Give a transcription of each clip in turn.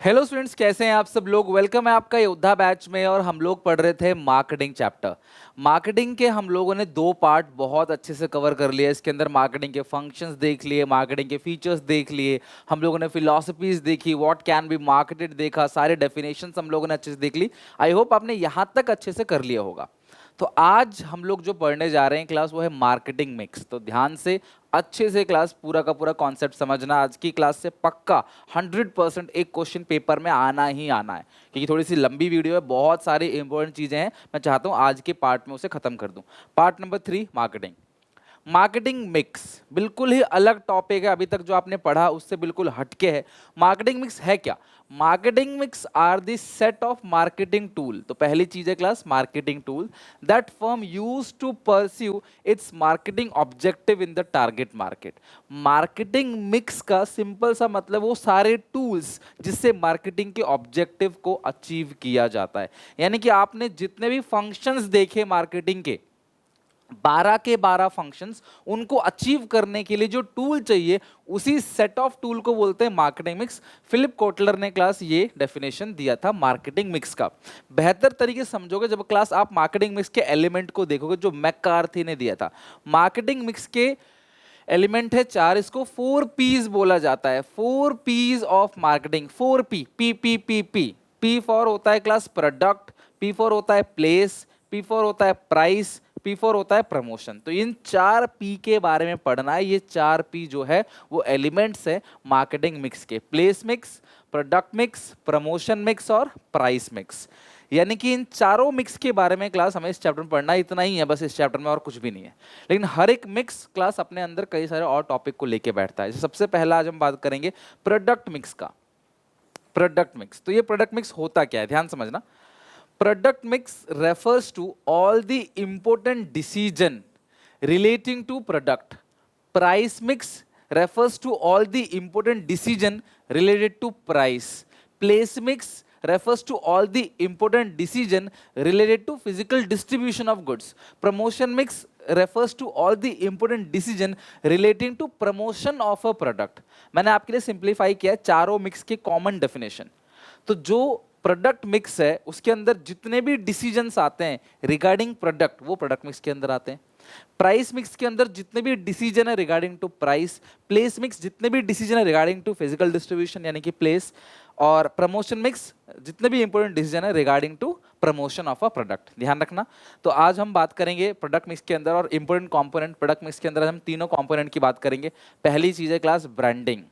Hello students, कैसे हैं आप सब लोग। वेलकम है आपका योद्धा बैच में। और हम लोग पढ़ रहे थे मार्केटिंग चैप्टर। मार्केटिंग के हम लोगों ने दो पार्ट बहुत अच्छे से कवर कर लिए। इसके अंदर मार्केटिंग के फंक्शंस देख लिए, मार्केटिंग के फीचर्स देख लिए, हम लोगों ने फिलॉसफीज देखी, व्हाट कैन बी मार्केटेड देखा, सारे डेफिनेशंस हम लोगों ने अच्छे से देख ली। आई होप आपने यहाँ तक अच्छे से कर लिया होगा। तो आज हम लोग जो पढ़ने जा रहे हैं क्लास, वो है मार्केटिंग मिक्स। तो ध्यान से अच्छे से क्लास पूरा का पूरा कॉन्सेप्ट समझना। आज की क्लास से पक्का 100% एक क्वेश्चन पेपर में आना ही आना है, क्योंकि थोड़ी सी लंबी वीडियो है, बहुत सारी इंपॉर्टेंट चीजें हैं। मैं चाहता हूं आज के पार्ट में उसे खत्म कर दूं। Part number 3, marketing. Marketing mix बिल्कुल ही अलग टॉपिक है, अभी तक जो आपने पढ़ा उससे बिल्कुल हटके है। मार्केटिंग मिक्स है क्या? Marketing mix are the set of marketing tool. तो पहली चीज है class marketing tool that firm use to pursue its marketing objective in the target market. Marketing mix का सिंपल सा मतलब वो सारे टूल्स जिससे मार्केटिंग के ऑब्जेक्टिव को अचीव किया जाता है। यानी कि आपने जितने भी फंक्शंस देखे मार्केटिंग के, 12 के 12 फंक्शंस, उनको अचीव करने के लिए जो टूल चाहिए, उसी सेट ऑफ टूल को बोलते हैं मार्केटिंग मिक्स। फिलिप कोटलर ने क्लास ये डेफिनेशन दिया था मार्केटिंग मिक्स का। बेहतर तरीके से समझोगे जब क्लास आप मार्केटिंग मिक्स के एलिमेंट को देखोगे, जो मैककार्थी ने दिया था। मार्केटिंग मिक्स के एलिमेंट है 4, इसको 4 पीज बोला जाता है। 4 Ps of marketing. 4 P, P P P P. P for होता है क्लास प्रोडक्ट, पी फॉर होता है प्लेस, पी फॉर होता है प्राइस, पी फॉर होता है प्रमोशन। तो इन 4 पी के बारे में पढ़ना है। ये 4 पी जो है वो एलिमेंट्स है मार्केटिंग मिक्स के। Place mix, product mix, promotion mix और प्राइस मिक्स। यानी कि इन चारों मिक्स के बारे में क्लास हमें इस चैप्टर में पढ़ना है। इतना ही है बस इस चैप्टर में, और कुछ भी नहीं है। लेकिन हर एक मिक्स क्लास अपने अंदर कई सारे और टॉपिक को लेके बैठता है। जैसे सबसे पहला आज हम बात करेंगे प्रोडक्ट मिक्स का। प्रोडक्ट मिक्स, तो ये प्रोडक्ट मिक्स होता क्या है, ध्यान समझना। Product mix refers to all the important decision relating to product. Price mix refers to all the important decision related to price. Place mix refers to all the important decision related to physical distribution of goods. Promotion mix refers to all the important decision relating to promotion of a product. मैंने आपके लिए simplify किया चारों mix के common definition. तो जो product mix है उसके अंदर जितने भी डिसीजंस आते हैं रिगार्डिंग प्रोडक्ट, वो प्रोडक्ट मिक्स के अंदर आते हैं। प्राइस मिक्स के अंदर जितने भी डिसीजन है regarding to price. Place mix जितने भी डिसीजन है रिगार्डिंग टू फिजिकल डिस्ट्रीब्यूशन यानी कि प्लेस। और प्रमोशन मिक्स जितने भी इंपॉर्टेंट डिसीजन है regarding to promotion of a product. ध्यान रखना। तो आज हम बात करेंगे प्रोडक्ट मिक्स के अंदर और इंपॉर्टेंट कंपोनेंट प्रोडक्ट मिक्स के अंदर हम तीनों कंपोनेंट की बात करेंगे। पहली चीज है क्लास ब्रांडिंग,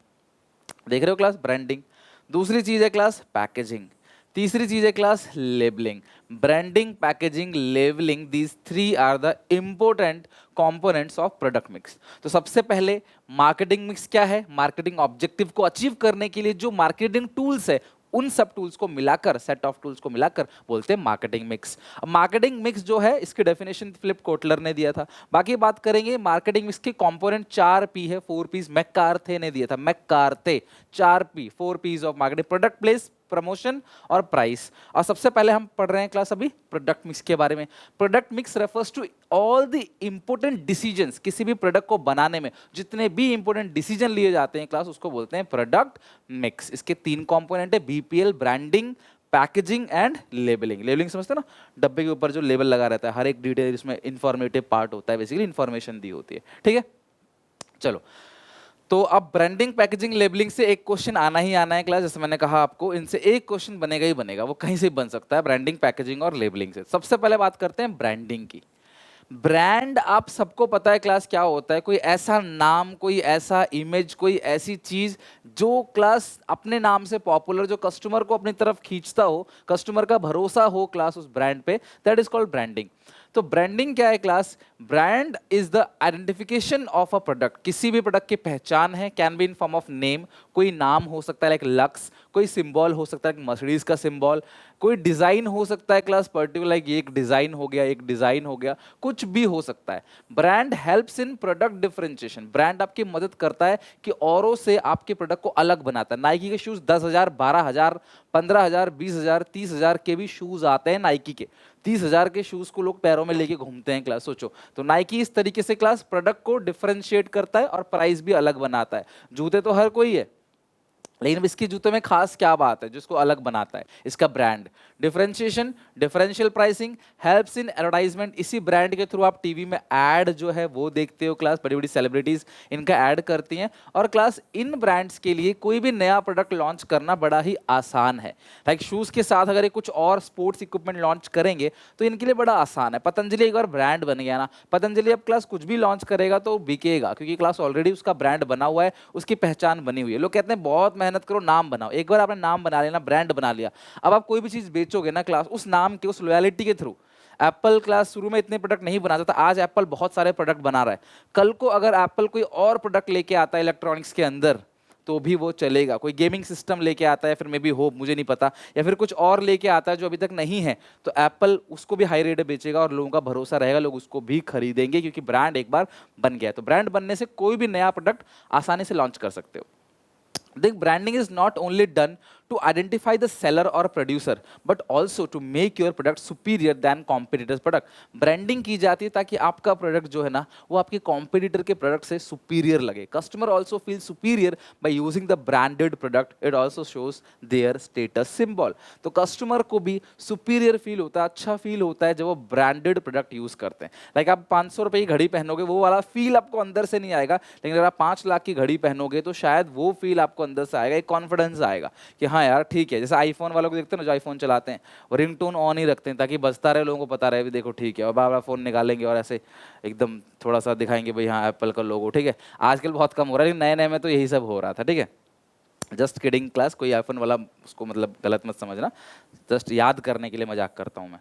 देख रहे हो क्लास, ब्रांडिंग। दूसरी चीज है क्लास पैकेजिंग। तीसरी चीज है class labelling. Branding, packaging, labelling, these three are the important components of product mix. तो सबसे पहले मार्केटिंग मिक्स क्या है? मार्केटिंग ऑब्जेक्टिव को अचीव करने के लिए जो मार्केटिंग टूल्स है, उन सब टूल्स को मिलाकर, सेट ऑफ टूल्स को मिलाकर बोलते हैं मार्केटिंग मिक्स। अब मार्केटिंग मिक्स जो है इसकी डेफिनेशन फिलिप कोटलर ने दिया था। बाकी बात करेंगे मार्केटिंग मिक्स के कंपोनेंट 4 पी है, 4 पीस मैककार्थे ने दिया था। McCarthy 4 P, 4 Ps of marketing, product, place, promotion और प्राइस। और सबसे पहले हम पढ़ रहे हैं क्लास अभी प्रोडक्ट मिक्स के बारे में। Product mix refers to all the important decisions. किसी भी प्रोडक्ट को बनाने में जितने भी इंपोर्टेंट डिसीजन लिए जाते हैं क्लास, उसको बोलते हैं प्रोडक्ट मिक्स। इसके 3 कंपोनेंट है, BPL, branding, packaging and labelling. Labelling समझते हैं ना, डब्बे के ऊपर जो लेबल लगा रहता है, हर एक डिटेल इसमें इंफॉर्मेटिव पार्ट होता है, बेसिकली इंफॉर्मेशन दी होती है। ठीक है, चलो। तो अब ब्रांडिंग, पैकेजिंग, लेबलिंग से एक क्वेश्चन आना ही आना है क्लास। जैसे मैंने कहा आपको, इनसे एक क्वेश्चन बनेगा ही बनेगा, वो कहीं से भी बन सकता है, ब्रांडिंग, पैकेजिंग और लेबलिंग से। सबसे पहले बात करते हैं ब्रांडिंग की। ब्रांड आप सबको पता है क्लास क्या होता है? कोई ऐसा नाम, कोई ऐसा इमेज, कोई ऐसी चीज जो क्लास अपने नाम से पॉपुलर, जो कस्टमर को अपनी तरफ खींचता हो, कस्टमर का भरोसा हो क्लास उस ब्रांड पे, दैट इज कॉल्ड ब्रांडिंग। तो ब्रांडिंग क्या है class? Brand is the identification of a product. किसी भी प्रोडक्ट की पहचान है, can be in form of name, कोई नाम हो सकता है लाइक लक्स, कोई सिंबल हो सकता है मर्सिडीज का सिंबल, कोई डिजाइन हो सकता है क्लास पर्टिकुलर, लाइक एक डिजाइन हो गया, एक डिजाइन हो गया, कुछ भी हो सकता है। Brand helps in product differentiation. Brand आपकी मदद करता है कि औरों से आपके प्रोडक्ट को अलग बनाता है। नाइकी के शूज 10,000, 12,000, 15,000, 20,000, 30,000 के भी शूज आते हैं नाइकी के। 30,000 के शूज को लोग पैरों में लेके घूमते हैं क्लास, सोचो। तो नाइकी इस तरीके से क्लास प्रोडक्ट को डिफरेंशिएट करता है और प्राइस भी अलग बनाता है। जूते तो हर कोई है, लेकिन अब इसके जूते में खास क्या बात है जिसको अलग बनाता है? इसका brand. Differentiation, differential pricing, helps in advertisement. इसी ब्रांड के थ्रू आप टीवी में ऐड जो है वो देखते हो क्लास, बड़ी बड़ी सेलिब्रिटीज इनका ऐड करती हैं। और क्लास इन ब्रांड्स के लिए कोई भी नया प्रोडक्ट लॉन्च करना बड़ा ही आसान है। लाइक शूज के साथ अगर ये कुछ और स्पोर्ट्स इक्विपमेंट लॉन्च करेंगे तो इनके लिए बड़ा आसान है। पतंजलि एक बार ब्रांड बन गया ना, पतंजलि अब क्लास कुछ भी लॉन्च करेगा तो बिकेगा, क्योंकि क्लास ऑलरेडी उसका ब्रांड बना हुआ है, उसकी पहचान बनी हुई है। लोग कहते हैं बहुत मेहनत करो, नाम बनाओ। एक बार आपने नाम बना लिया ना, ब्रांड बना लिया, अब आप कोई भी चीज बेचोगे ना क्लास उस नाम के, उस लॉयलिटी के थ्रू। एप्पल क्लास शुरू में इतने प्रोडक्ट नहीं बनाता था, आज एप्पल बहुत सारे प्रोडक्ट बना रहा है। कल को अगर एप्पल कोई और प्रोडक्ट लेके आता है इलेक्ट्रॉनिक्स के अंदर तो भी वो चलेगा। कोई गेमिंग सिस्टम लेके आता है, फिर मे बी हो, मुझे नहीं पता, या फिर कुछ और लेके आता है जो अभी तक नहीं है, तो एप्पल उसको भी हाई रेट में बेचेगा और लोगों का भरोसा रहेगा, लोग उसको भी खरीदेंगे, क्योंकि ब्रांड एक बार बन गया है। तो ब्रांड बनने से कोई भी नया प्रोडक्ट आसानी से लॉन्च कर सकते हो। The branding is not only done to identify the seller or producer, but also to make your product superior than competitors' product. Branding की जाती है ताकि आपका प्रोडक्ट जो है ना वो आपके कॉम्पिटिटर के प्रोडक्ट से सुपीरियर लगे। Customer also feel superior by using the branded product, it also shows their status symbol. तो कस्टमर को भी सुपीरियर फील होता है, अच्छा फील होता है जब वो ब्रांडेड प्रोडक्ट यूज करते हैं। लाइक आप 500 रुपये की घड़ी पहनोगे, वो वाला फील आपको अंदर से नहीं आएगा, लेकिन अगर आप 5 लाख की घड़ी पहनोगे तो शायद वो फील आपको अंदर से आएगा, एक कॉन्फिडेंस आएगा कि हाँ यार ठीक है। जैसे आईफोन वालों को देखते हैं ना, जो आईफोन चलाते हैं वो रिंगटोन ऑन ही रखते हैं ताकि बजता रहे, लोगों को पता रहे भी देखो ठीक है, और बार बार फोन निकालेंगे और ऐसे एकदम थोड़ा सा दिखाएंगे भाई हाँ एप्पल का लोगो, ठीक है। आजकल बहुत कम हो रहा है, लेकिन नए नए में तो यही सब हो रहा था, ठीक है। जस्ट किडिंग क्लास, कोई आईफोन वाला उसको मतलब गलत मत समझना, जस्ट याद करने के लिए मजाक करता हूँ मैं।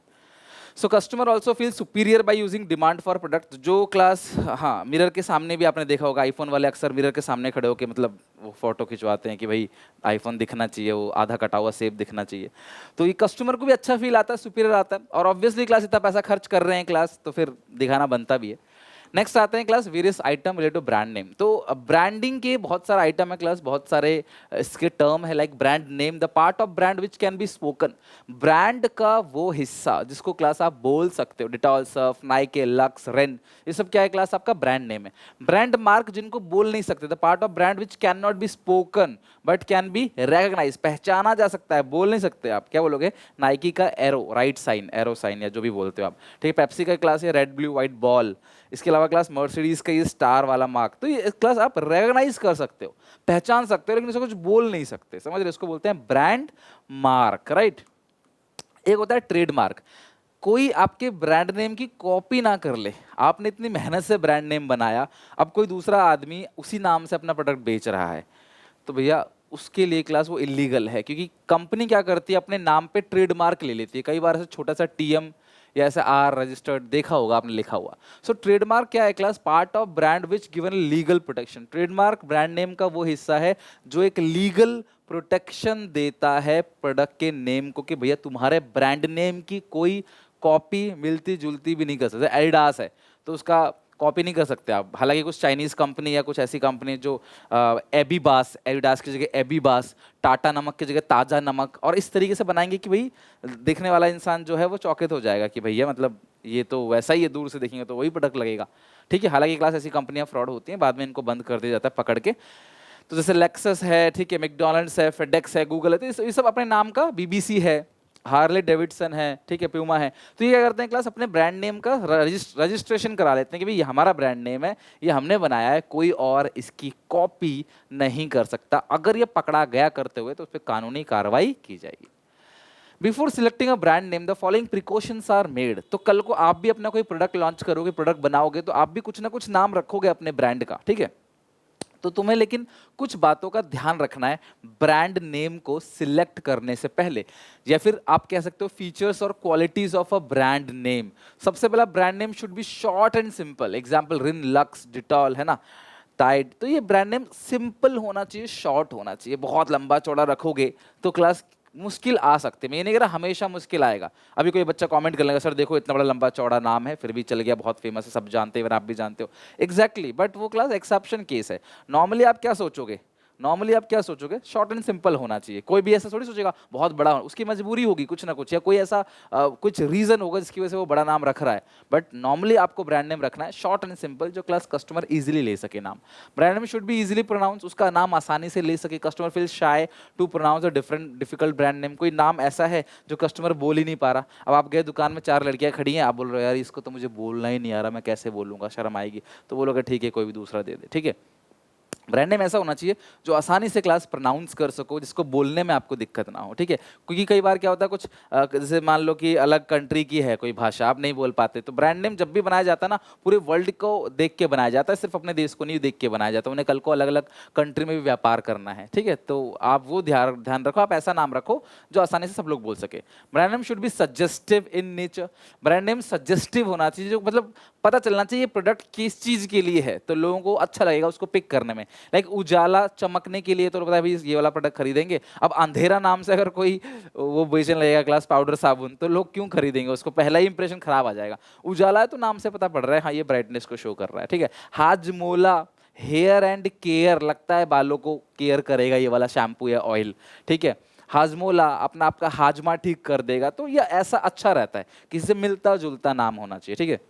So customer also feel superior by using demand for product. जो क्लास, हाँ मिरर के सामने भी आपने देखा होगा, आईफोन वाले अक्सर मिरर के सामने खड़े होकर मतलब वो फोटो खिंचवाते हैं कि भाई आईफोन दिखना चाहिए, वो आधा कटा हुआ सेब दिखना चाहिए। तो ये कस्टमर को भी अच्छा फील आता है, सुपीरियर आता है, और ऑब्वियसली क्लास इतना पैसा खर्च कर रहे हैं क्लास तो फिर दिखाना बनता भी है। नेक्स्ट आते हैं class various item related to brand name. तो ब्रांडिंग के बहुत सारे आइटम है क्लास, बहुत सारे इसके टर्म है, like brand name, the part of brand which can be spoken. Brand का वो हिस्सा जिसको क्लास आप बोल सकते हो, Dettol, Surf, Nike, Lux, Rin, ये सब क्या है क्लास आपका ब्रांड नेम है। ब्रांड मार्क जिनको बोल नहीं सकते, the part of brand which can not be spoken but can be recognise, पहचाना जा सकता है, बोल नहीं सकते आप। क्या बोलोगे? नाइकी का arrow, right sign, arrow sign, या जो भी बोलते हो आप, ठीक है। पेप्सी का क्लास है रेड ब्लू व्हाइट बॉल। इसके अलावा क्लास मर्सिडीज का ये स्टार वाला मार्क, तो ये क्लास आप रिकॉग्नाइज कर सकते हो, पहचान सकते हो, लेकिन इसको कुछ बोल नहीं सकते, समझ रहे? इसको बोलते हैं ब्रांड मार्क, राइट। एक होता है ट्रेडमार्क। कोई आपके ब्रांड नेम की कॉपी ना कर ले, आपने इतनी मेहनत से ब्रांड नेम बनाया, अब कोई दूसरा आदमी उसी नाम से अपना प्रोडक्ट बेच रहा है, तो भैया उसके लिए क्लास वो इलीगल है। क्योंकि कंपनी क्या करती है, अपने नाम पे ट्रेडमार्क ले लेती है, कई बार ऐसे छोटा सा टीएम या ऐसे आर रजिस्टर्ड देखा होगा आपने लिखा हुआ। सो ट्रेडमार्क क्या है class? Part of brand which given legal protection. Trademark brand name का वो हिस्सा है जो एक लीगल प्रोटेक्शन देता है प्रोडक्ट के नेम को, कि भैया तुम्हारे ब्रांड नेम की कोई कॉपी मिलती जुलती भी नहीं कर सकते। एडिडास है तो उसका कॉपी नहीं कर सकते आप, हालांकि कुछ चाइनीज कंपनी या कुछ ऐसी कंपनी जो एबीबास, एडिडास की जगह एबीबास, टाटा नमक की जगह ताजा नमक, और इस तरीके से बनाएंगे कि भाई देखने वाला इंसान जो है वो चौकित हो जाएगा कि भैया मतलब ये तो वैसा ही है, दूर से देखेंगे तो वही प्रोडक्ट लगेगा, ठीक है। हालांकि क्लास ऐसी कंपनियां फ्रॉड होती हैं, बाद में इनको बंद कर दिया जाता है पकड़ के। तो जैसे लेक्सस है, ठीक है, मैकडोनल्ड्स है, फेडेक्स है, गूगल है, तो ये सब अपने नाम का, बीबीसी है, हार्ले डेविडसन है, ठीक है, प्यूमा है, तो ये क्या करते हैं क्लास? अपने ब्रांड नेम का रजिस्ट्रेशन करा लेते हैं कि भाई ये हमारा ब्रांड नेम है, ये हमने बनाया है, कोई और इसकी कॉपी नहीं कर सकता। अगर ये पकड़ा गया करते हुए तो उस पर कानूनी कार्रवाई की जाएगी। Before selecting a brand name the following precautions are made. तो कल को आप भी अपना कोई प्रोडक्ट लॉन्च करोगे, प्रोडक्ट बनाओगे, तो आप भी कुछ ना कुछ नाम रखोगे अपने ब्रांड का, ठीक है। तो तुम्हें लेकिन कुछ बातों का ध्यान रखना है ब्रांड नेम को सिलेक्ट करने से पहले, या फिर आप कह सकते हो फीचर्स और qualities of a brand name. सबसे पहला, brand name should B short and simple. Example Rin, lux, Dettol, है ना, टाइड। तो ये ब्रांड नेम सिंपल होना चाहिए, शॉर्ट होना चाहिए। बहुत लंबा चौड़ा रखोगे तो क्लास मुश्किल आ सकते हैं। मैं ये नहीं कह रहा हमेशा मुश्किल आएगा। अभी कोई बच्चा कमेंट कर लेगा, सर देखो इतना बड़ा लंबा चौड़ा नाम है फिर भी चल गया, बहुत फेमस है, सब जानते हैं, आप भी जानते हो। एग्जैक्टली, बट वो क्लास एक्सेप्शन केस है। नॉर्मली आप क्या सोचोगे? नॉर्मली आप क्या सोचोगे, शॉर्ट एंड सिंपल होना चाहिए। कोई भी ऐसा थोड़ी सोचेगा बहुत बड़ा होना, उसकी मजबूरी होगी कुछ ना कुछ, या कोई ऐसा कुछ रीजन होगा जिसकी वजह से वो बड़ा नाम रख रहा है। बट नॉर्मली आपको ब्रांड नेम रखना है शॉर्ट एंड सिंपल, जो क्लास कस्टमर इजीली ले सके नाम। Brand name should be easily pronounce, उसका नाम आसानी से ले सके। Customer feel shy to pronounce a different difficult brand name. कोई नाम ऐसा है जो कस्टमर बोल ही नहीं पा रहा, अब आप गए दुकान में 4 लड़कियां खड़ी हैं, आप बोल रहे हो यार इसको तो मुझे बोलना ही नहीं आ रहा, मैं कैसे बोलूंगा, शर्म आएगी, तो बोलोगे ठीक है कोई भी दूसरा दे दे, ठीक है। ब्रांड नेम ऐसा होना चाहिए जो आसानी से क्लास प्रोनाउंस कर सको, जिसको बोलने में आपको दिक्कत ना हो, ठीक है। क्योंकि कई बार क्या होता है, कुछ जैसे मान लो कि अलग कंट्री की है कोई भाषा, आप नहीं बोल पाते, तो ब्रांड नेम जब भी बनाया जाता है ना, पूरे वर्ल्ड को देख के बनाया जाता है, सिर्फ अपने देश को नहीं देख के बनाया जाता। उन्हें कल को अलग अलग कंट्री में भी व्यापार करना है, ठीक है। तो आप वो ध्यान ध्यान रखो, आप ऐसा नाम रखो जो आसानी से सब लोग बोल सके। Brand name should B suggestive in nature. Brand name suggestive होना चाहिए, जो मतलब पता चलना चाहिए प्रोडक्ट किस चीज के लिए है, तो लोगों को अच्छा लगेगा उसको पिक करने में। लाइक उजाला चमकने के लिए तो पता है भाई ये वाला प्रोडक्ट खरीदेंगे। अब अंधेरा नाम से अगर कोई वो बेचने लगेगा ग्लास पाउडर साबुन, तो लोग क्यों खरीदेंगे उसको, पहला ही इंप्रेशन खराब आ जाएगा। उजाला है तो नाम से पता पड़ रहा है हाँ ये ब्राइटनेस को शो कर रहा है, ठीक है। हाजमोला हेयर एंड केयर, लगता है बालों को केयर करेगा ये वाला शैम्पू या ऑयल, ठीक है। हाजमोला अपना आपका हाजमा ठीक कर देगा, तो ये ऐसा अच्छा रहता है, किसी से मिलता जुलता नाम होना चाहिए, ठीक है।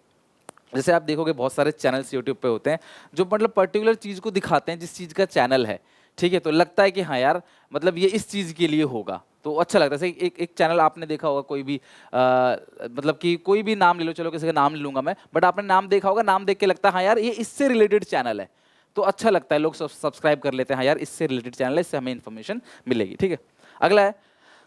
जैसे आप देखोगे बहुत सारे चैनल्स यूट्यूब पे होते हैं जो मतलब पर्टिकुलर चीज को दिखाते हैं, जिस चीज का चैनल है, ठीक है, तो लगता है कि हाँ यार मतलब ये इस चीज के लिए होगा, तो अच्छा लगता है। जैसे एक चैनल आपने देखा होगा कोई भी मतलब कि कोई भी नाम ले लो, चलो किसी का नाम ले लूंगा मैं, बट आपने नाम देखा होगा, नाम देख के लगता है हाँ यार ये इससे रिलेटेड चैनल है, तो अच्छा लगता है, लोग सब्सक्राइब कर लेते हैं, हाँ यार इससे रिलेटेड चैनल है, इससे हमें इन्फॉर्मेशन मिलेगी, ठीक है। अगला है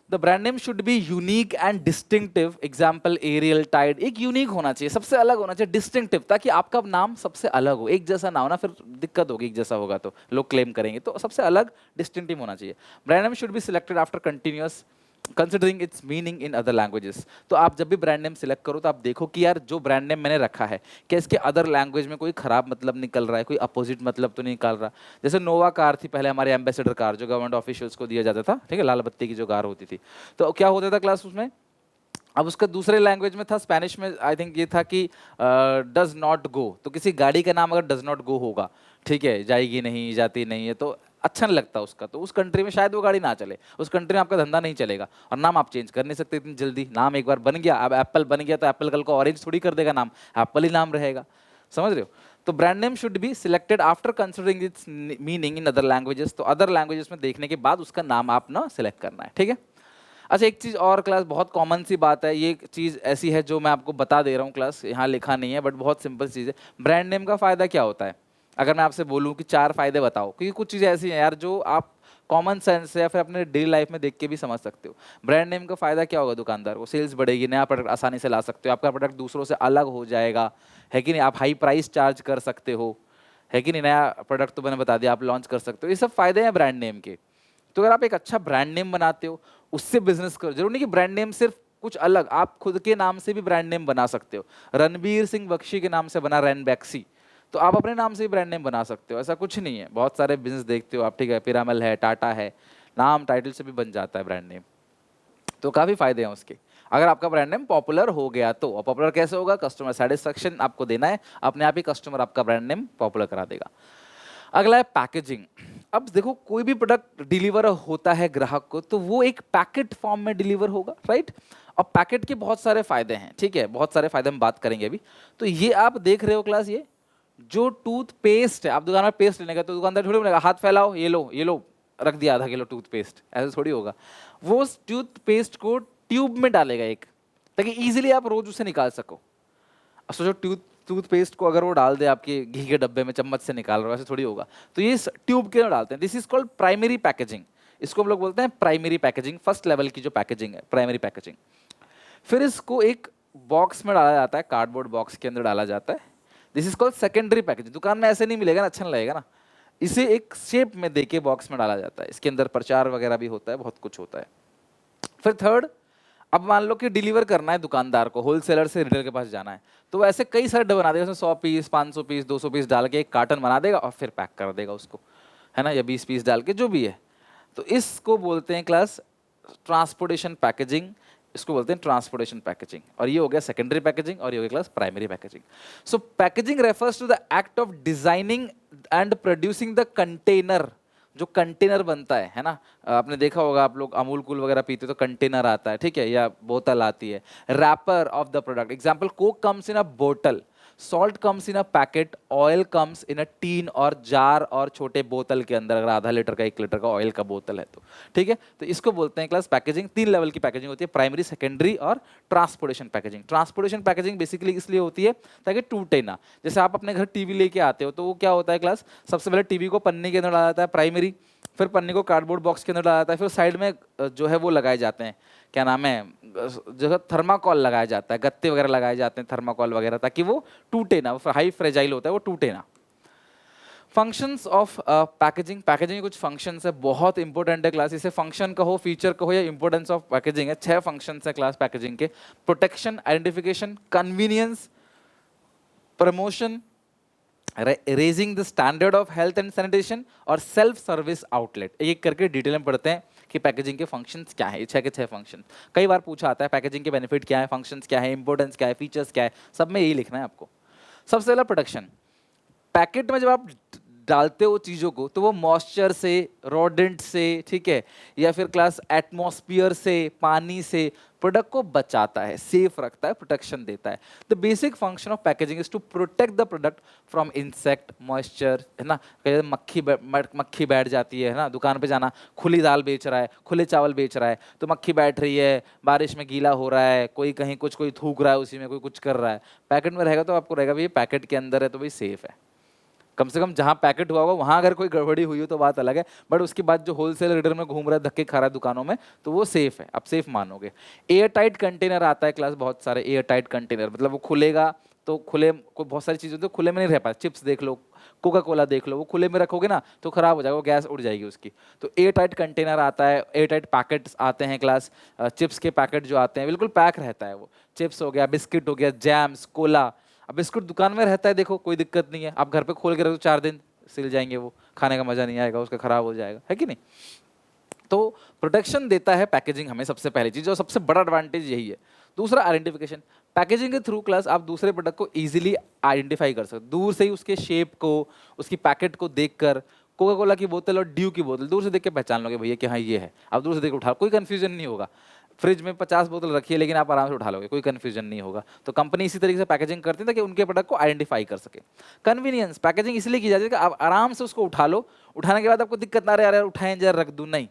the brand name should be unique and distinctive. Example Ariel, Tide, एक यूनिक होना चाहिए, सबसे अलग होना चाहिए, डिस्टिंक्टिव, ताकि आपका नाम सबसे अलग हो। एक जैसा ना हो ना, फिर दिक्कत होगी, एक जैसा होगा तो लोग क्लेम करेंगे, तो सबसे अलग डिस्टिंक्टिव होना चाहिए। Brand name should be selected after continuous considering it's meaning in other languages. तो आप जब भी ब्रांड नेम सिलेक्ट करो तो आप देखो कि यार जो ब्रांड नेम मैंने रखा है क्या इसके अदर लैंग्वेज में कोई खराब मतलब निकल रहा है, कोई अपोजिट मतलब तो नहीं निकाल रहा। जैसे नोवा कार थी पहले हमारी एम्बेसडर कार, जो गवर्नमेंट ऑफिशियल्स को दिया जाता था, ठीक है, लाल बत्ती की जो कार होती थी, तो क्या होता था क्लास उसमें, अब उसका दूसरे लैंग्वेज में था, स्पेनिश में आई थिंक ये था कि डज नॉट गो, तो किसी गाड़ी का नाम अगर डज नॉट गो होगा, ठीक है, जाएगी नहीं, जाती नहीं है, तो अच्छा नहीं लगता उसका, तो उस कंट्री में शायद वो गाड़ी ना चले, उस कंट्री में आपका धंधा नहीं चलेगा, और नाम आप चेंज कर नहीं सकते इतनी जल्दी। नाम एक बार बन गया, अब एप्पल बन गया तो एप्पल कल को ऑरेंज थोड़ी कर देगा नाम, एप्पल ही नाम रहेगा, समझ रहे हो। तो brand name should be selected after considering it's meaning in other languages, तो अदर लैंग्वेजेस में देखने के बाद उसका नाम आप ना सिलेक्ट करना है, ठीक है। अच्छा एक चीज़ और क्लास, बहुत कॉमन सी बात है, ये चीज़ ऐसी है जो मैं आपको बता दे रहा हूँ क्लास, यहाँ लिखा नहीं है बट बहुत सिंपल चीज़ है। ब्रांड नेम का फ़ायदा क्या होता है, अगर मैं आपसे बोलूँ कि 4 फायदे बताओ, क्योंकि कुछ चीज़ें ऐसी हैं यार जो आप कॉमन सेंस से या फिर अपने डेली लाइफ में देख के भी समझ सकते हो। ब्रांड नेम का फ़ायदा क्या होगा, दुकानदार को सेल्स बढ़ेगी, नया प्रोडक्ट आसानी से ला सकते हो, आपका प्रोडक्ट दूसरों से अलग हो जाएगा, है कि नहीं, आप हाई प्राइस चार्ज कर सकते हो, है कि नहीं, नया प्रोडक्ट तो मैंने बता दिया आप लॉन्च कर सकते हो, ये सब फायदे हैं ब्रांड नेम के। तो अगर आप एक अच्छा ब्रांड नेम बनाते हो, उससे बिजनेस करो, जरूर नहीं कि ब्रांड नेम सिर्फ कुछ अलग, आप खुद के नाम से भी ब्रांड नेम बना सकते हो। रणबीर सिंह बख्शी के नाम से बना रैनबैक्सी, तो आप अपने नाम से भी ब्रांड नेम बना सकते हो, ऐसा कुछ नहीं है। बहुत सारे बिजनेस देखते हो आप, ठीक है, पिरामल है, टाटा है, नाम टाइटल से भी बन जाता है ब्रांड नेम, तो काफ़ी फायदे हैं उसके। अगर आपका ब्रांड नेम पॉपुलर हो गया तो, और पॉपुलर कैसे होगा, कस्टमर सेटिस्फेक्शन आपको देना है, अपने आप ही कस्टमर आपका ब्रांड नेम पॉपुलर करा देगा। अगला है पैकेजिंग। अब देखो कोई भी प्रोडक्ट डिलीवर होता है ग्राहक को, तो वो एक पैकेट फॉर्म में डिलीवर होगा, राइट। और पैकेट के बहुत सारे फायदे हैं, ठीक है, बहुत सारे फायदे हम बात करेंगे अभी। तो ये आप देख रहे हो क्लास, ये जो टूथपेस्ट है, आप दुकान में पेस्ट लेने का तो दुकानदार थोड़ी बोलेगा हाथ फैलाओ, ये लो, रख दिया आधा किलो टूथपेस्ट, ऐसे थोड़ी होगा। वो टूथपेस्ट को ट्यूब में डालेगा एक, ताकि इजीली आप रोज उसे निकाल सको। अब सोचो टूथपेस्ट को अगर वो डाल दे आपके घी के डब्बे में, चम्मच से निकाल रहा हो, ऐसे थोड़ी होगा, तो ये ट्यूब के अंदर डालते हैं। This is called primary packaging, इसको हम लोग बोलते हैं प्राइमरी पैकेजिंग, फर्स्ट लेवल की जो पैकेजिंग है, प्राइमरी पैकेजिंग। फिर इसको एक बॉक्स में डाला जाता है, कार्डबोर्ड बॉक्स के अंदर डाला जाता है, this is called secondary packaging. दुकान में ऐसे नहीं मिलेगा ना, अच्छा नहीं लगेगा ना, इसे एक शेप में देके बॉक्स में डाला जाता है, इसके अंदर प्रचार वगैरह भी होता है, बहुत कुछ होता है। फिर थर्ड, अब मान लो कि डिलीवर करना है दुकानदार को, होलसेलर से रिटेलर के पास जाना है, तो वो ऐसे कई सारे डब्बे बना देगा, उसमें 100 पीस, 500 पीस, 200 पीस डाल के एक कार्टन बना देगा और फिर पैक कर देगा उसको, है ना, या 20 पीस डाल के जो भी है। तो इसको बोलते हैं क्लास ट्रांसपोर्टेशन पैकेजिंग, इसको बोलते हैं ट्रांसपोर्टेशन पैकेजिंग। और ये हो गया सेकेंडरी पैकेजिंग और ये हो गया class primary packaging. So packaging refers to the act of designing and producing the container, जो कंटेनर बनता है ना, आपने देखा होगा आप लोग अमूल कूल वगैरह पीते हो तो कंटेनर आता है, ठीक है, या बोतल आती है। Wrapper of the product, example coke comes in a बोतल, salt comes in a packet, oil comes in a tin और जार और छोटे बोतल के अंदर, अगर आधा लीटर का 1 लीटर का ऑयल का बोतल है तो, ठीक है। तो इसको बोलते हैं क्लास पैकेजिंग। 3 लेवल की पैकेजिंग होती है, प्राइमरी, सेकेंडरी और transportation packaging. Transportation packaging basically इसलिए होती है ताकि टूटे ना। जैसे आप अपने घर टीवी लेके आते हो तो वो क्या होता है क्लास, सबसे पहले टीवी को पन्नी के अंदर डाला जाता है प्राइमरी, फिर पन्नी को कार्डबोर्ड बॉक्स के अंदर डाला जाता है, फिर साइड में जो है वो लगाए जाते हैं, क्या नाम है, जो है थर्माकोल लगाया जाता है, गत्ते वगैरह लगाए जाते हैं थर्माकोल वगैरह, ताकि वो टूटे ना, वो हाई फ्रेजाइल होता है, वो टूटे ना। फंक्शंस ऑफ पैकेजिंग, पैकेजिंग के कुछ फंक्शंस है, बहुत इंपॉर्टेंट है क्लास, इसे फंक्शन कहो, फीचर कहो या इंपॉर्टेंस ऑफ पैकेजिंग है। 6 फंक्शंस है क्लास पैकेजिंग के। Protection, identification, convenience, promotion, raising the standard of health and sanitation और सेल्फ सर्विस आउटलेट। एक एक करके डिटेल में पढ़ते हैं कि पैकेजिंग के फंक्शंस क्या है। 6 के 6 फंक्शन कई बार पूछा आता है, पैकेजिंग के बेनिफिट क्या है, फंक्शंस क्या है, इंपॉर्टेंस क्या है, फीचर्स क्या है, सब में यही लिखना है आपको। सबसे पहला प्रोडक्शन। पैकेट में जब आप डालते हो चीज़ों को तो वो मॉइस्चर से, रोडेंट से, ठीक है, या फिर क्लास एटमॉस्फियर से, पानी से प्रोडक्ट को बचाता है, सेफ रखता है, प्रोटेक्शन देता है। The basic function of packaging is to protect the product from insect, moisture, है ना, कहीं मक्खी बैठ जाती है ना, दुकान पे जाना, खुली दाल बेच रहा है, खुले चावल बेच रहा है तो मक्खी बैठ रही है, बारिश में गीला हो रहा है, कोई कहीं कुछ कोई थूक रहा है उसी में, कोई कुछ कर रहा है, पैकेट में रहेगा तो आपको रहेगा भाई पैकेट के अंदर है तो भाई सेफ है। कम से कम जहाँ पैकेट हुआ होगा वहाँ अगर कोई गड़बड़ी हुई हो तो बात अलग है, बट उसके बाद जो होलसेल रेटर में घूम रहा है, धक्के खा रहा है दुकानों में, तो वो सेफ है, आप सेफ मानोगे। एयर टाइट कंटेनर आता है क्लास, बहुत सारे एयर टाइट कंटेनर, मतलब वो खुलेगा तो खुले, कोई बहुत सारी चीज़ें तो खुले में नहीं रह पाती। चिप्स देख लो, कोका कोला देख लो, वो खुले में रखोगे ना तो खराब हो जाएगा, वो गैस उड़ जाएगी उसकी। तो एयर टाइट कंटेनर आता है, एयर टाइट पैकेट्स आते हैं क्लास, चिप्स के पैकेट जो आते हैं बिल्कुल पैक रहता है, वो चिप्स हो गया, बिस्किट हो गया, जैम्स, कोला। अब बिस्कुट दुकान में रहता है, देखो कोई दिक्कत नहीं है, आप घर पे खोल के रखो 4 दिन सिल जाएंगे, वो खाने का मजा नहीं आएगा, उसका खराब हो जाएगा, है कि नहीं। तो प्रोटेक्शन देता है पैकेजिंग हमें, सबसे पहली चीज और सबसे बड़ा एडवांटेज यही है। दूसरा आइडेंटिफिकेशन, पैकेजिंग के थ्रू क्लास आप दूसरे प्रोडक्ट को इजीली आइडेंटिफाई कर सकते, दूर से ही उसके शेप को, उसकी पैकेट को देखकर, कोका कोला की बोतल और ड्यू की बोतल दूर से देख के पहचान लोगे भैया कि हाँ ये है, आप दूर से देख के उठा, कोई कंफ्यूजन नहीं होगा। फ्रिज में 50 बोतल रखी है लेकिन आप आराम से उठा लोगे, कोई कंफ्यूजन नहीं होगा। तो कंपनी इसी तरीके से पैकेजिंग करती है ताकि उनके प्रोडक्ट को आइडेंटिफाई कर सके। कन्वीनियंस, पैकेजिंग इसलिए की जाती है कि आप आराम से उसको उठा लो, उठाने के बाद आपको दिक्कत ना रहे, यार उठाएं जरा रख दूं, नहीं,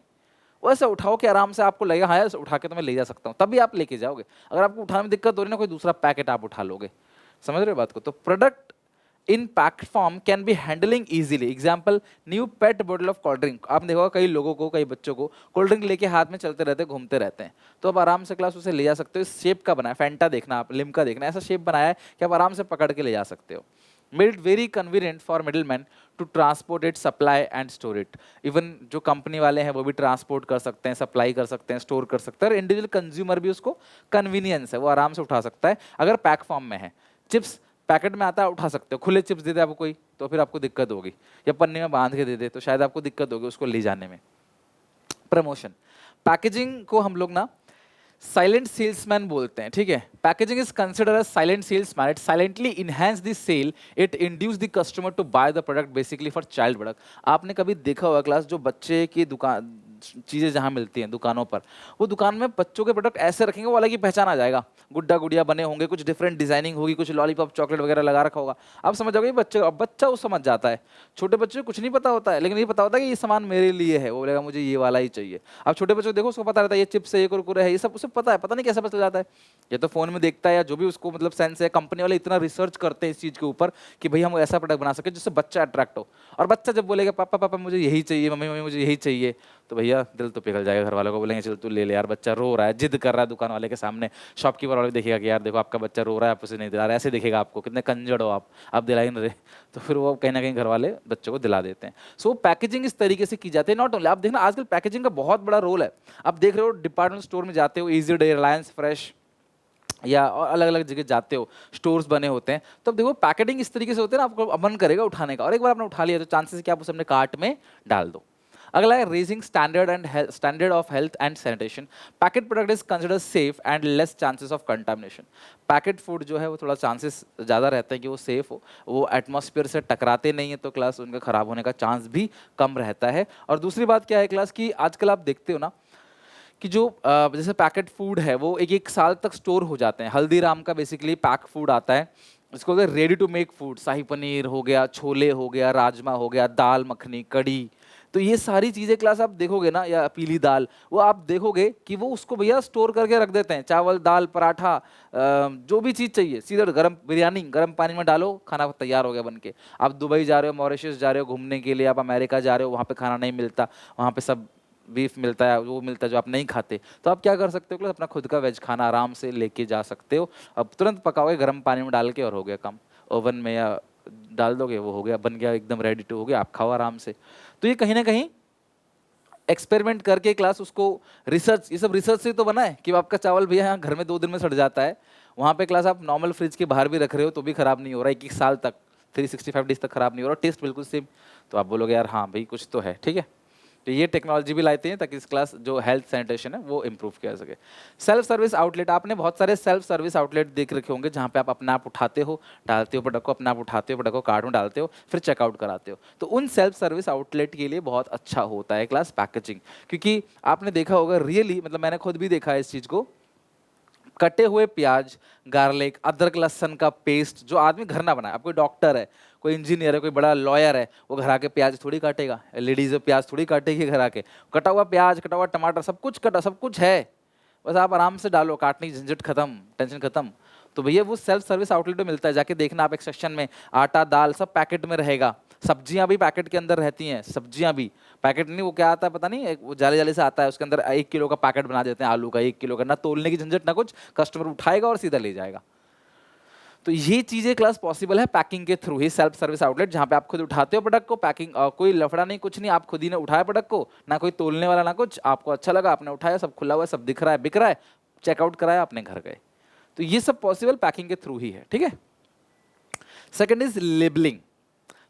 वैसे उठाओ कि आराम से आपको लगेगा हाँ यार उठा के तो मैं ले जा सकता हूँ, तभी आप लेके जाओगे। अगर आपको उठाने में दिक्कत हो रही है ना, कोई दूसरा पैकेट आप उठा लोगे, समझ रहे हो बात को। तो product in packed form can be handling easily, example new pet bottle of cold drink. आपने देखा कई लोगों को, कई बच्चों को कोल्ड ड्रिंक लेके हाथ में चलते रहते हैं, घूमते रहते हैं, तो आप आराम से क्लास उसे ले जा सकते हो। इस शेप का बना है, फैंटा देखना आप, लिम्का देखना, ऐसा शेप बनाया है कि आप आराम से पकड़ के ले जा सकते हो। Made very convenient for middle man to transport it, supply and store it. Even जो कंपनी वाले हैं वो भी ट्रांसपोर्ट कर सकते हैं, सप्लाई कर सकते हैं, स्टोर कर सकते हैं, और इंडिविजुअल कंज्यूमर भी उसको कन्वीनियंस है, वो आराम से उठा सकता है अगर पैक फॉर्म में है। चिप्स पैकेट में आता है, उठा सकते हो, खुले चिप्स दे दे आपको कोई तो फिर आपको दिक्कत होगी, या पन्नी में बांध के दे दे तो शायद आपको दिक्कत होगी उसको ले जाने में। प्रमोशन, पैकेजिंग को हम लोग ना साइलेंट सेल्समैन बोलते हैं, ठीक है। Packaging is consider as silent salesman, it silently enhance the sale, it induce the customer to buy the product basically for child product. आपने कभी देखा होगा क्लास, जो बच्चे की दुकान चीज़ें जहाँ मिलती हैं दुकानों पर, वो दुकान में बच्चों के प्रोडक्ट ऐसे रखेंगे वो अलग ही पहचान आ जाएगा, गुड्डा गुड़िया बने होंगे, कुछ डिफरेंट डिजाइनिंग होगी, कुछ लॉलीपॉप चॉकलेट वगैरह लगा रखा होगा, आप समझ जाओगे बच्चे, अब बच्चा वो समझ जाता है। छोटे बच्चे को कुछ नहीं पता होता है, लेकिन ये पता होता है कि ये सामान मेरे लिए है, वो बोलेगा मुझे ये वाला ही चाहिए। अब छोटे बच्चों को देखो, उसको पता रहता है ये चिप्स है, ये कुरकुरे है, ये सब उसे पता है, पता नहीं कैसे पता चल जाता है, ये तो फोन में देखता है या जो भी उसको मतलब सेंस है। कंपनी वाले इतना रिसर्च करते हैं इस चीज़ के ऊपर कि भाई हम ऐसा प्रोडक्ट बना सके जिससे बच्चा अट्रैक्ट हो, और बच्चा जब बोलेगा पापा पापा मुझे यही चाहिए, मम्मी मम्मी मुझे यही चाहिए, तो भैया दिल तो पिघल जाएगा। घर वालों को बोलेंगे चल तू ले ले यार, बच्चा रो रहा है, जिद कर रहा है दुकान वाले के सामने, शॉपकीपर वाले देखेगा कि यार देखो आपका बच्चा रो रहा है, आप उसे नहीं दिला रहे, ऐसे देखेगा आपको, कितने कंजड़ हो आप दिला ही नहीं रहे, तो फिर वो कहीं ना कहीं घर वाले बच्चों को दिला देते हैं। सो पैकेजिंग इस तरीके से की जाती है। नॉट ओनली, आप देखना आजकल पैकेजिंग का बहुत बड़ा रोल है। आप देख रहे हो डिपार्टमेंट स्टोर में जाते हो, ईजी डे, रिलायंस फ्रेश या अलग अलग जगह जाते हो, स्टोर्स बने होते हैं, तो अब देखो पैकेजिंग इस तरीके से होते हैं ना, आपको मन करेगा उठाने का, और एक बार आपने उठा लिया तो चांसेस कि आप उसे अपने कार्ट में डाल दो। अगला है raising standard of health and sanitation. Packet product is consider safe and less chances of contamination. Packet food जो है वो थोड़ा चांसेस ज़्यादा रहते हैं कि वो सेफ हो, वो एटमॉस्फेयर से टकराते नहीं है, तो क्लास उनका खराब होने का चांस भी कम रहता है। और दूसरी बात क्या है क्लास की आजकल आप देखते हो ना कि जो जैसे पैकेट फूड है वो एक एक साल तक स्टोर हो जाते हैं। हल्दीराम का बेसिकली पैक फूड आता है, इसको बोलते हैं रेडी टू मेक फूड। शाही पनीर हो गया, छोले हो गया, राजमा हो गया, दाल मखनी, कढ़ी, तो ये सारी चीज़ें क्लास आप देखोगे ना, या पीली दाल, वो आप देखोगे कि वो उसको भैया स्टोर करके रख देते हैं। चावल, दाल, पराठा, जो भी चीज़ चाहिए सीधे गर्म बिरयानी गर्म पानी में डालो, खाना तैयार हो गया बन के। आप दुबई जा रहे हो, मॉरिशस जा रहे हो घूमने के लिए, आप अमेरिका जा रहे हो, वहाँ पे खाना नहीं मिलता, वहाँ पे सब बीफ मिलता है, वो मिलता है जो आप नहीं खाते, तो आप क्या कर सकते हो क्लास, अपना खुद का वेज खाना आराम से लेके जा सकते हो। अब तुरंत पकाओगे गर्म पानी में डाल के और हो गया काम, ओवन में या डाल दोगे वो हो गया, बन गया एकदम रेडी टू, हो गया, आप खाओ आराम से। तो ये कहीं ना कहीं एक्सपेरिमेंट करके क्लास उसको रिसर्च, ये सब रिसर्च से तो बना है कि आपका चावल भैया यहाँ घर में 2 दिन में सड़ जाता है, वहाँ पे क्लास आप नॉर्मल फ्रिज के बाहर भी रख रहे हो तो भी खराब नहीं हो रहा है, 1 साल तक 365 डेज तक खराब नहीं हो रहा, टेस्ट बिल्कुल सेम। तो आप बोलोगे यार हाँ भाई कुछ तो है, ठीक है। तो ये टेक्नोलॉजी भी लाते हैं ताकि इस क्लास जो हेल्थ सैनिटेशन है वो इम्प्रूव किया सके। सेल्फ सर्विस आउटलेट, आपने बहुत सारे सेल्फ सर्विस आउटलेट देख रखे होंगे जहाँ पे आप अपना आप उठाते हो, डालते हो प्रोडक्ट को, अपना आप उठाते हो प्रोडक्ट को, कार्ट में डालते हो, फिर चेकआउट कराते हो। तो उन सेल्फ सर्विस आउटलेट के लिए बहुत अच्छा होता है क्लास पैकेजिंग, क्योंकि आपने देखा होगा रियली, मतलब मैंने खुद भी देखा है इस चीज़ को, कटे हुए प्याज, गार्लिक, अदरक लहसन का पेस्ट जो आदमी घर ना बनाए, अब कोई डॉक्टर है, कोई इंजीनियर है, कोई बड़ा लॉयर है, वो घर आके प्याज थोड़ी काटेगा, लेडीज प्याज थोड़ी काटेगी घर आके। कटा हुआ प्याज, कटा हुआ टमाटर, सब कुछ कटा, सब कुछ है, बस आप आराम से डालो, काटने की झंझट खत्म, टेंशन खत्म। तो भैया वो सेल्फ सर्विस आउटलेट में मिलता है, जाके देखना आप एक सेक्शन में, आटा दाल सब पैकेट में रहेगा, सब्जियां भी पैकेट के अंदर रहती हैं, सब्जियां भी पैकेट नहीं, वो क्या आता है पता नहीं, वो जाले जाले से आता है, उसके अंदर 1 किलो का पैकेट बना देते हैं आलू का, 1 किलो का, ना तोलने की झंझट ना कुछ, कस्टमर उठाएगा और सीधा ले जाएगा। तो ये चीजें क्लास पॉसिबल है पैकिंग के थ्रू ही, सेल्फ सर्विस आउटलेट जहां पे आप खुद उठाते हो प्रोडक्ट को, पैकिंग कोई लफड़ा नहीं, कुछ नहीं, आप खुद ही ने उठाया प्रोडक्ट को, ना कोई तोलने वाला ना कुछ, आपको अच्छा लगा आपने उठाया, सब खुला हुआ है, सब दिख रहा है, बिक रहा है, चेकआउट कराया, अपने घर गए। तो ये सब पॉसिबल पैकिंग के थ्रू ही है, ठीक है। Second is labelling.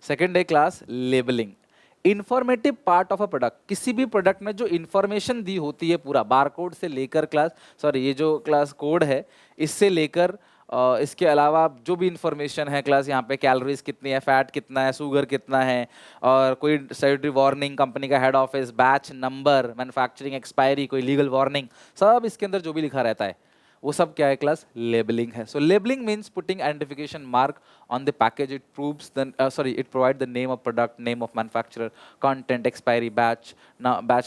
सेकंड है class labelling, informative part of a product. किसी भी प्रोडक्ट में जो इंफॉर्मेशन दी होती है, पूरा बारकोड से लेकर क्लास, सॉरी ये जो क्लास कोड है इससे लेकर इसके अलावा जो भी इंफॉर्मेशन है क्लास, यहाँ पे कैलोरीज कितनी है, फैट कितना है, शुगर कितना है, और कोई स्टैट्यूटरी वार्निंग, कंपनी का head office, batch number, manufacturing expiry, कोई लीगल वार्निंग, सब इसके अंदर जो भी लिखा रहता है वो सब क्या है क्लास, लेबलिंग है। So labelling means putting identification mark on the package. It proves the it provides the name of product, name of manufacturer, content, expiry, batch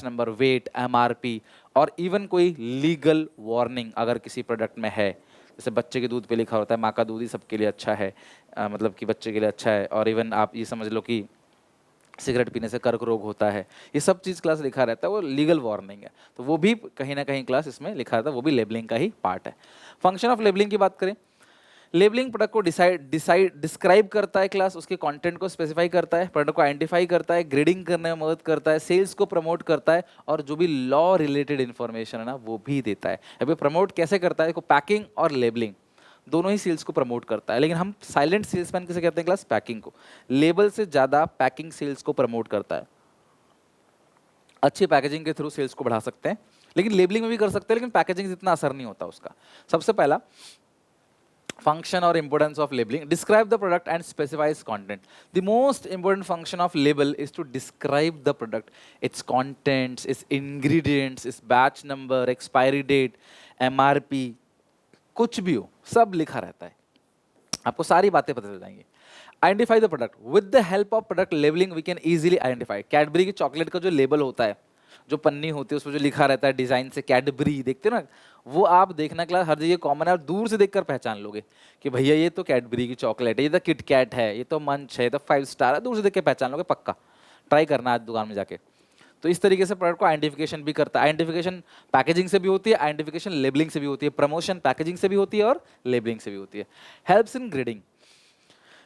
number, weight, MRP, और even कोई legal warning अगर किसी product में है, जैसे बच्चे के दूध पे लिखा होता है माँ का दूध ही सबके लिए अच्छा है, मतलब कि बच्चे के लिए अच्छा है, और इवन आप ये समझ लो कि सिगरेट पीने से कर्क रोग होता है, ये सब चीज़ क्लास लिखा रहता है, वो लीगल वार्निंग है, तो वो भी कहीं ना कहीं क्लास इसमें लिखा रहता है, वो भी लेबलिंग का ही पार्ट है। फंक्शन ऑफ लेबलिंग की बात करें, लेबलिंग प्रोडक्ट को डिस्क्राइब करता है क्लास, उसके कंटेंट को स्पेसिफाई करता है, प्रोडक्ट को आइडेंटिफाई करता है, ग्रेडिंग करने में मदद करता है, सेल्स को प्रमोट करता है, और जो भी लॉ रिलेटेड इन्फॉर्मेशन है ना वो भी देता है। अभी प्रमोट कैसे करता है, देखो पैकिंग और लेबलिंग दोनों ही सेल्स को प्रमोट करता है, लेकिन हम साइलेंट सेल्समैन किसे कहते हैं क्लास, पैकिंग को। लेबल से ज़्यादा पैकिंग सेल्स को प्रमोट करता है। अच्छी पैकेजिंग के थ्रू सेल्स को बढ़ा सकते हैं, लेकिन लेबलिंग में भी कर सकते हैं, लेकिन पैकेजिंग से इतना असर नहीं होता उसका। सबसे पहला function or importance of labeling, describe the product and specifies content. The most important function of label is to describe the product, its contents, its ingredients, its batch number, expiry date, MRP, कुछ भी हो सब लिखा रहता है, आपको सारी बातें पता चल जाएंगी। Identify the product, with the help of product labelling we can easily identify. Cadbury की चॉकलेट का जो लेबल होता है, जो पन्नी होती है उसमें जो लिखा रहता है डिजाइन से कैडबरी, देखते हो ना, वो आप देखना क्लास हर जगह कॉमन है, और दूर से देखकर पहचान लोगे कि भैया ये तो कैडबरी की चॉकलेट है, ये तो किटकैट है, ये तो मंच है, ये तो 5 स्टार है, दूर से देख के पहचान लोगे पक्का। ट्राई करना आज दुकान में जाके। तो इस तरीके से प्रोडक्ट को आइडेंटिफिकेशन भी करता है। आइडेंटिफिकेशन पैकेजिंग से भी होती है, आइडेंटिफिकेशन लेबलिंग से भी होती है, प्रमोशन पैकेजिंग से भी होती है और लेबलिंग से भी होती है। Helps in grading,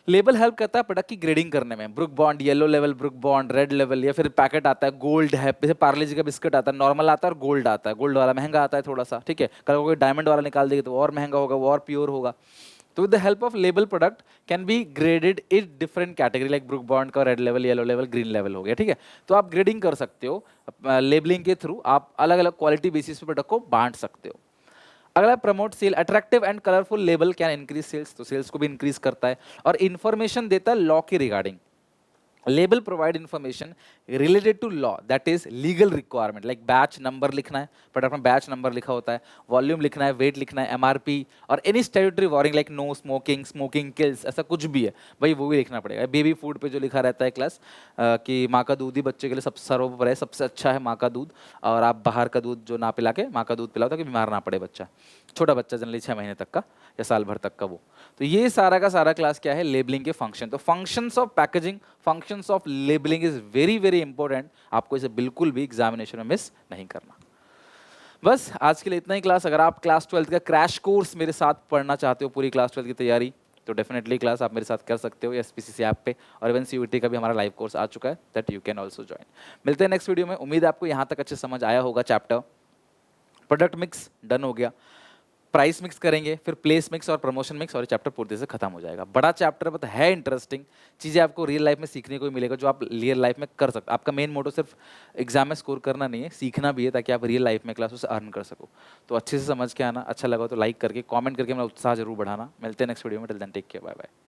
label help करता है प्रोडक्ट की ग्रेडिंग करने में। Book bond, yellow level, book bond, red level, या फिर पैकेट आता है गोल्ड है, जैसे पार्ले जी का बिस्किट आता है, नॉर्मल आता है और गोल्ड आता है, गोल्ड वाला महंगा आता है थोड़ा सा, ठीक है, कल कोई डायमंड वाला निकाल देगी तो और महंगा होगा, वो और प्योर होगा। तो with the help of label product can be graded in different category, like Brooke Bond का रेड लेवल, येलो लेवल, ग्रीन लेवल हो गया, ठीक है। तो आप ग्रेडिंग कर सकते हो लेबलिंग के थ्रू, आप अलग अलग क्वालिटी बेसिस पे प्रोडक्ट को बांट सकते हो। अगला promote sale, attractive and colourful label can increase sales, तो सेल्स को भी इंक्रीज करता है। और इन्फॉर्मेशन देता है लॉ के regarding, label provide information related to law, that is legal requirement, like batch number लिखना है, प्रोडक्ट में बैच नंबर लिखा होता है, वॉल्यूम लिखना है, वेट लिखना है, एमआरपी, और any statutory warning like no smoking, smoking kills, ऐसा कुछ भी है भाई वो भी लिखना पड़ेगा। बेबी फूड पे जो लिखा रहता है क्लास कि माँ का दूध ही बच्चे के लिए सब सर्वोपरि है, सबसे अच्छा है माँ का दूध, और आप बाहर का दूध जो ना पिला के माँ का दूध पिलाओ ताकि बीमार ना पड़े बच्चा, छोटा बच्चा जनरली 6 महीने तक का या साल भर तक का वो। तो ये सारा का सारा क्लास क्या है, लेबलिंग के फंक्शन। तो functions of packaging, functions of labelling is very very important, आपको इसे बिल्कुल भी एग्जामिनेशन में मिस नहीं करना। बस आज के लिए इतना ही क्लास। अगर आप क्लास 12 का क्रैश कोर्स मेरे साथ पढ़ना चाहते हो, पूरी क्लास 12 की तैयारी, तो डेफिनेटली क्लास आप मेरे साथ कर सकते हो एसपीसीसी ऐप पे, और इवन सीयूटी का भी हमारा लाइव कोर्स आ चुका है, that you can also join. मिलते हैं नेक्स्ट वीडियो में। उम्मीद है आपको यहाँ तक अच्छे समझ आया होगा चैप्टर। प्रोडक्ट मिक्स डन हो गया, प्राइस मिक्स करेंगे, फिर प्लेस मिक्स और प्रमोशन मिक्स, और ये चैप्टर पूरी तरह से खत्म हो जाएगा। बड़ा चैप्टर बट है इंटरेस्टिंग, चीज़ें आपको रियल लाइफ में सीखने को भी मिलेगा जो आप रियल लाइफ में कर सकते। आपका मेन मोटो सिर्फ एग्जाम में स्कोर करना नहीं है, सीखना भी है, ताकि आप रियल लाइफ में क्लासों से अर्न कर सको। तो अच्छे से समझ के आना, अच्छा लगा तो लाइक करके कमेंट करके मेरा उत्साह जरूर बढ़ाना। मिलते हैं नेक्स्ट वीडियो में, till then take care, bye bye.